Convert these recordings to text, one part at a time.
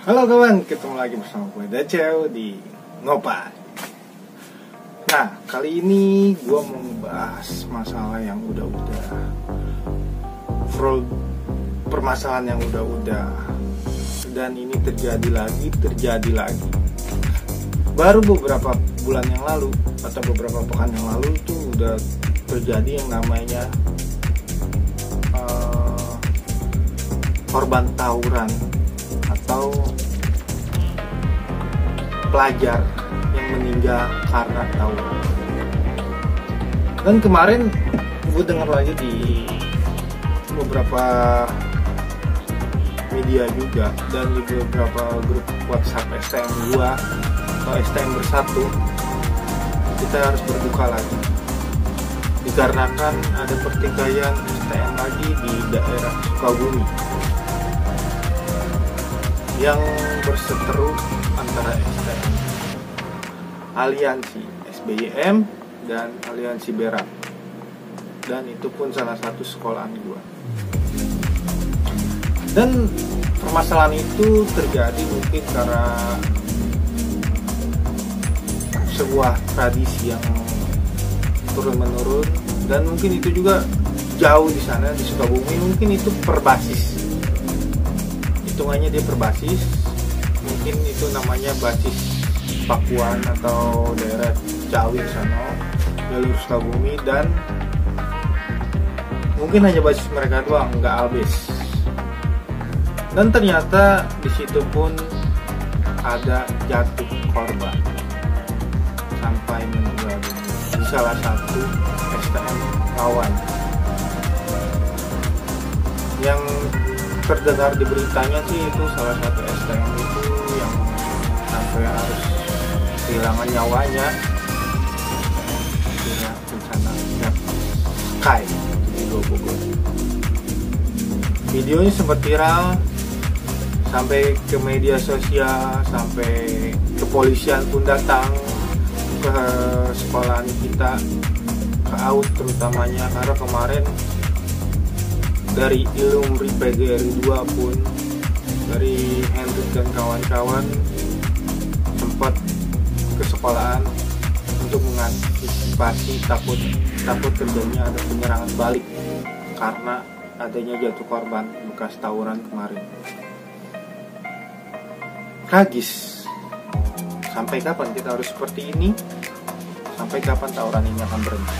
Halo kawan, ketemu lagi bersama gue Daceo di Ngopai. Nah, kali ini gue mau membahas masalah yang udah-udah, permasalahan yang udah-udah, dan ini terjadi lagi. Baru beberapa bulan yang lalu atau beberapa pekan yang lalu itu udah terjadi yang namanya korban tawuran atau pelajar yang meninggal karena tawuran. Dan kemarin gue dengar lagi di beberapa media juga dan di beberapa grup WhatsApp STM 2 atau STM Bersatu, kita harus berduka lagi dikarenakan ada pertikaian STM lagi di daerah Sukabumi yang berseteru antara STM Aliansi SBYM dan Aliansi Berak, dan itu pun salah satu sekolahan gua. Dan permasalahan itu terjadi mungkin karena sebuah tradisi yang turun menurun, dan mungkin itu juga jauh di sana di Sukabumi, mungkin itu perbasis, hitungannya dia perbasis, mungkin itu namanya basis Pakuan atau daerah Cawi sana, jalur Sukabumi, dan mungkin hanya basis mereka doang, nggak albis. Dan ternyata di situ pun ada jatuh korban sampai meninggal dunia di salah satu STM kawan. Yang terdengar di beritanya sih itu salah satu STM itu yang sampai harus kehilangan nyawanya karena bencana Kai di Bogor. Videonya sempat viral sampai ke media sosial, sampai kepolisian pun datang ke sekolahan kita, ke AUS terutamanya, karena kemarin dari Ilumri PGRI 2 pun, dari Hendrik dan kawan-kawan sempat ke sekolahan untuk mengantisipasi takut terjadinya ada penyerangan balik karena adanya jatuh korban bekas tawuran kemarin. Tragis. Sampai kapan kita harus seperti ini? Sampai kapan tawuran ini akan berhenti?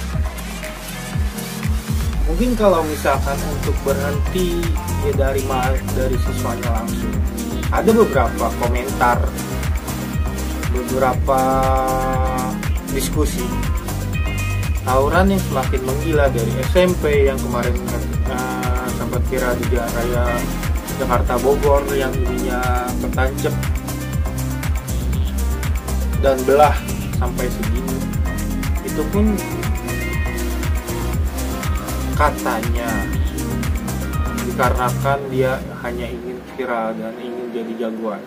Mungkin kalau misalkan untuk berhenti ya dari siswanya langsung. Ada beberapa komentar, beberapa diskusi. Tawuran yang semakin menggila dari SMP yang kemarin sempat viral di Jalan Raya Jakarta Bogor yang ininya ketancep dan belah sampai segini. Itu pun katanya dikarenakan dia hanya ingin viral dan ingin jadi jagoan.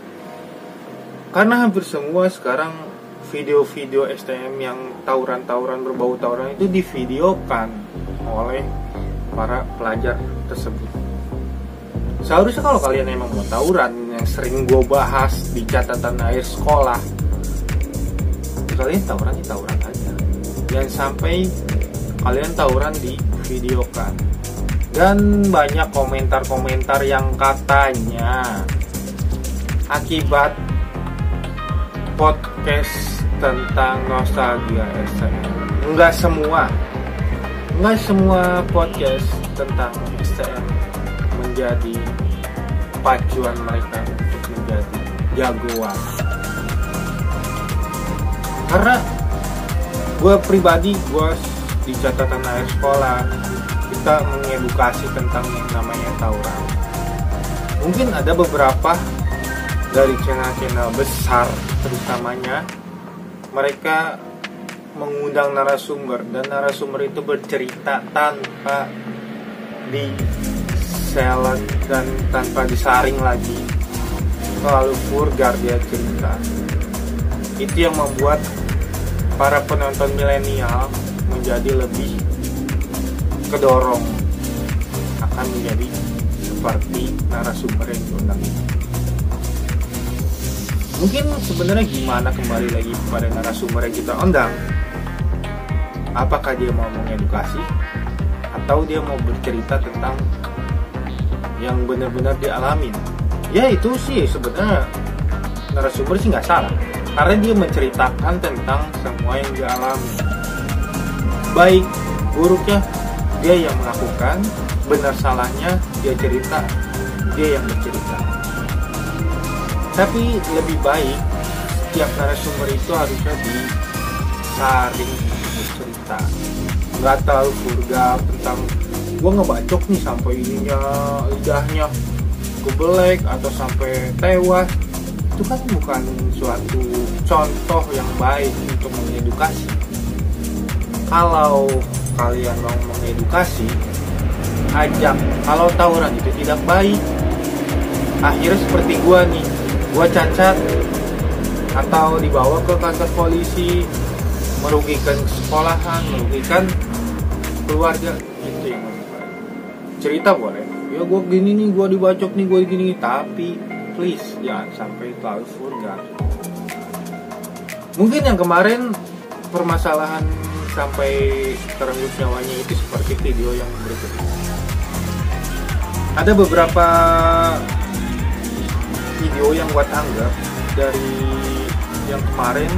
Karena hampir semua sekarang video-video STM yang tawuran-tawuran berbau tawuran itu divideokan oleh para pelajar tersebut. Seharusnya kalau kalian emang mau tawuran yang sering gue bahas di catatan akhir sekolah, kalian tawuran aja. Jangan sampai kalian tawuran di videokan. Dan banyak komentar-komentar yang katanya akibat podcast tentang nostalgia STM. Enggak semua podcast tentang STM menjadi pacuan mereka untuk menjadi jagoan. Karena gue pribadi, gue di catatan akhir sekolah kita mengedukasi tentang yang namanya tawuran. Mungkin ada beberapa dari channel-channel besar terutamanya mereka mengundang narasumber, dan narasumber itu bercerita tanpa diselet dan tanpa disaring lagi, terlalu vulgar dia cerita. Itu yang membuat para penonton milenial menjadi lebih kedorong akan menjadi seperti narasumber yang diundang ini. Mungkin sebenarnya gimana, kembali lagi kepada narasumber yang kita undang. Apakah dia mau mengedukasi atau dia mau bercerita tentang yang benar-benar dialamin? Ya itu sih sebenarnya narasumber sih nggak salah, karena dia menceritakan tentang semua yang dia alami. Baik buruknya dia yang melakukan, benar salahnya dia cerita, dia yang bercerita. Tapi lebih baik setiap narasumber itu harusnya disaring bercerita, nggak terlalu vulgar tentang gue ngebacok nih sampai ininya lidahnya kebelek atau sampai tewas. Itu kan bukan suatu contoh yang baik untuk mengedukasi. Kalau kalian mau mengedukasi, ajak. Kalau tawuran itu tidak baik, akhirnya seperti gua nih, gua cacat atau dibawa ke kantor polisi, merugikan sekolahan, merugikan keluarga. Itu yang lebih baik. Cerita boleh, ya gua gini nih, gua dibacok nih, gua gini, tapi please jangan sampai terlalu vulgar. Mungkin yang kemarin permasalahan sampai terenggut nyawanya itu seperti video yang berikut ini. Ada beberapa video yang gua tanggap dari yang kemarin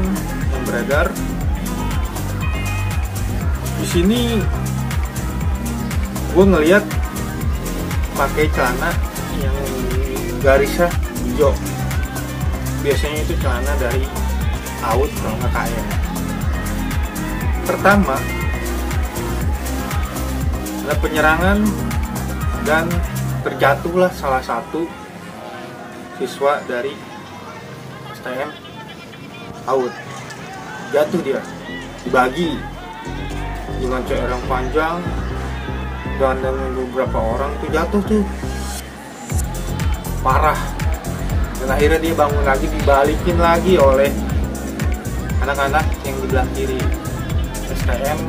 yang beredar. Di sini gua ngelihat pakai celana yang garisnya hijau. Biasanya itu celana dari AUD kalau nggak KM. Pertama, ada penyerangan dan terjatuhlah salah satu siswa dari STM AUD. Jatuh dia, dibagi dengan CR yang panjang, dan beberapa orang tuh jatuh tuh parah. Dan akhirnya dia bangun lagi, dibalikin lagi oleh anak-anak yang di belah kiri STM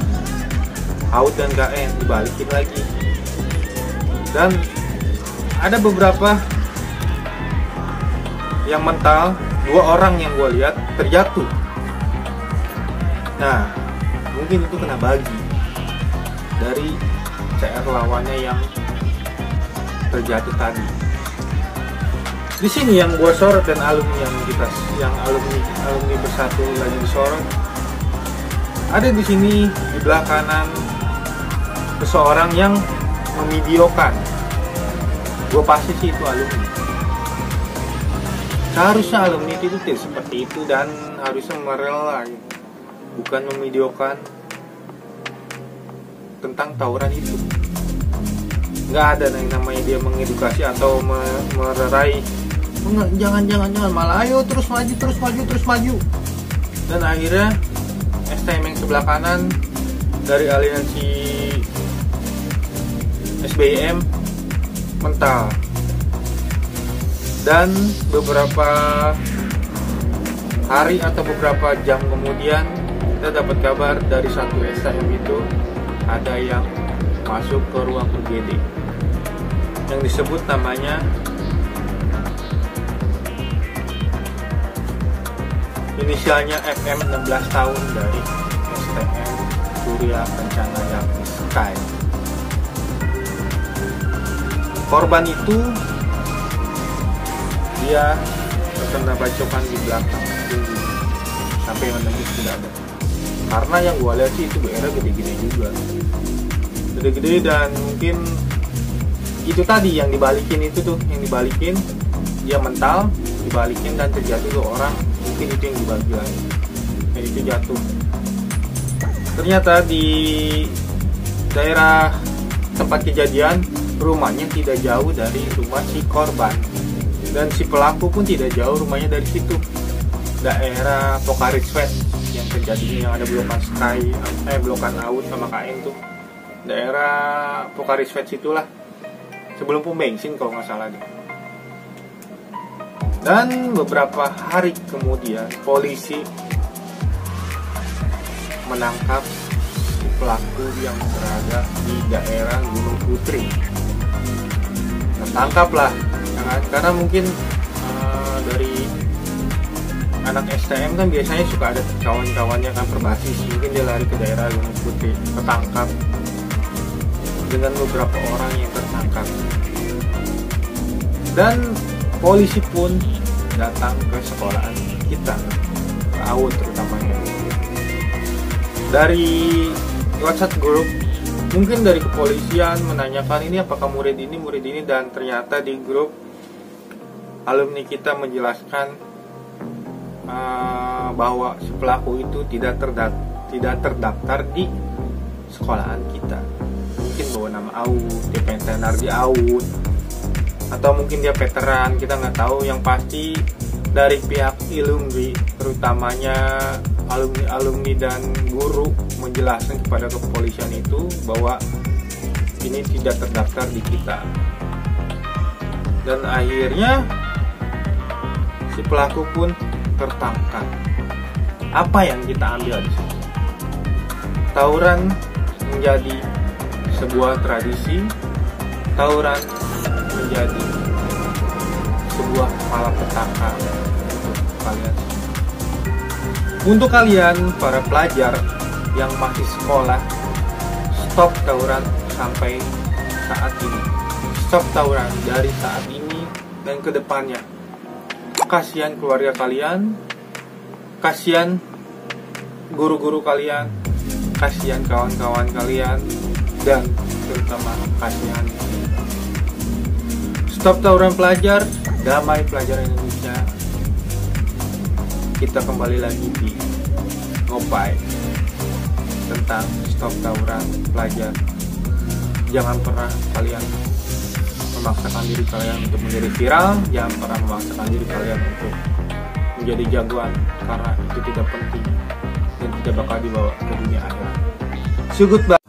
AUD dan KN, dibalikin lagi. Dan ada beberapa yang mental, 2 orang yang gue lihat terjatuh. Nah, mungkin itu kena bagi dari CR lawannya yang terjatuh tadi. Di sini yang gue sorot dan alumni yang alumni bersatu lagi disorot. Ada di sini di belah kanan seseorang yang memvideokan. Gue pasti sih itu alumni. Seharusnya alumni itu tidak seperti itu dan harusnya merela, bukan memvideokan tentang tawuran itu. Nggak ada yang namanya dia mengedukasi atau mererai. Jangan, malah ayo terus maju. Dan akhirnya STM yang sebelah kanan dari aliansi SBM mental. Dan beberapa hari atau beberapa jam kemudian kita dapat kabar dari satu STM itu ada yang masuk ke ruang UGD yang disebut namanya inisialnya FM, 16 tahun dari STM Surya Kencana Yakti Sky. Korban itu dia terkena bacokan di belakang tinggi sampai menembus tidak ada. Karena yang gua lihat sih itu BR gede-gede juga, gede-gede, dan mungkin itu tadi yang dibalikin itu tuh, yang dibalikin dia mental, dibalikin dan terjatuh tuh orang. Mungkin itu yang dibagi lagi, dan itu jatuh. Ternyata di daerah tempat kejadian rumahnya tidak jauh dari rumah si korban, dan si pelaku pun tidak jauh rumahnya dari situ, daerah Pokari West yang terjadi, yang ada blokan Sky, blokan AUD sama KN tuh, daerah Pokari West itulah, sebelum pom bensin kalau nggak salah deh. Dan beberapa hari kemudian polisi menangkap si pelaku yang berada di daerah Gunung Putri. Tertangkaplah, ya kan? Karena mungkin dari anak STM kan biasanya suka ada kawan-kawannya kan berbasis, mungkin dia lari ke daerah Gunung Putih, ketangkap dengan beberapa orang yang tertangkap, dan polisi pun datang ke sekolahan kita, ke AUD terutamanya, dari WhatsApp grup, mungkin dari kepolisian menanyakan ini apakah murid ini, dan ternyata di grup alumni kita menjelaskan bahwa si pelaku itu tidak terdaftar di sekolahan kita. Mungkin bawa nama AUD, dia pentenar di AUD, atau mungkin dia veteran, kita nggak tahu. Yang pasti dari pihak alumni, terutamanya alumni dan guru, menjelaskan kepada kepolisian itu bahwa ini tidak terdaftar di kita. Dan akhirnya si pelaku pun tertangkap. Apa yang kita ambil di sini? Tawuran menjadi sebuah tradisi, tawuran menjadi sebuah malapetaka kalian. Untuk kalian para pelajar yang masih sekolah, stop tawuran sampai saat ini. Stop tawuran dari saat ini dan ke depannya. Kasihan keluarga kalian, kasihan guru-guru kalian, kasihan kawan-kawan kalian, dan terutama kasihan. Stop tawuran pelajar, damai pelajar Indonesia. Kita kembali lagi di Ngopai tentang stop tawuran pelajar. Jangan pernah kalian memaksakan diri kalian untuk menjadi viral, jangan pernah memaksakan diri kalian untuk menjadi jagoan, karena itu tidak penting dan tidak bakal dibawa ke dunia akhirat. So goodbye.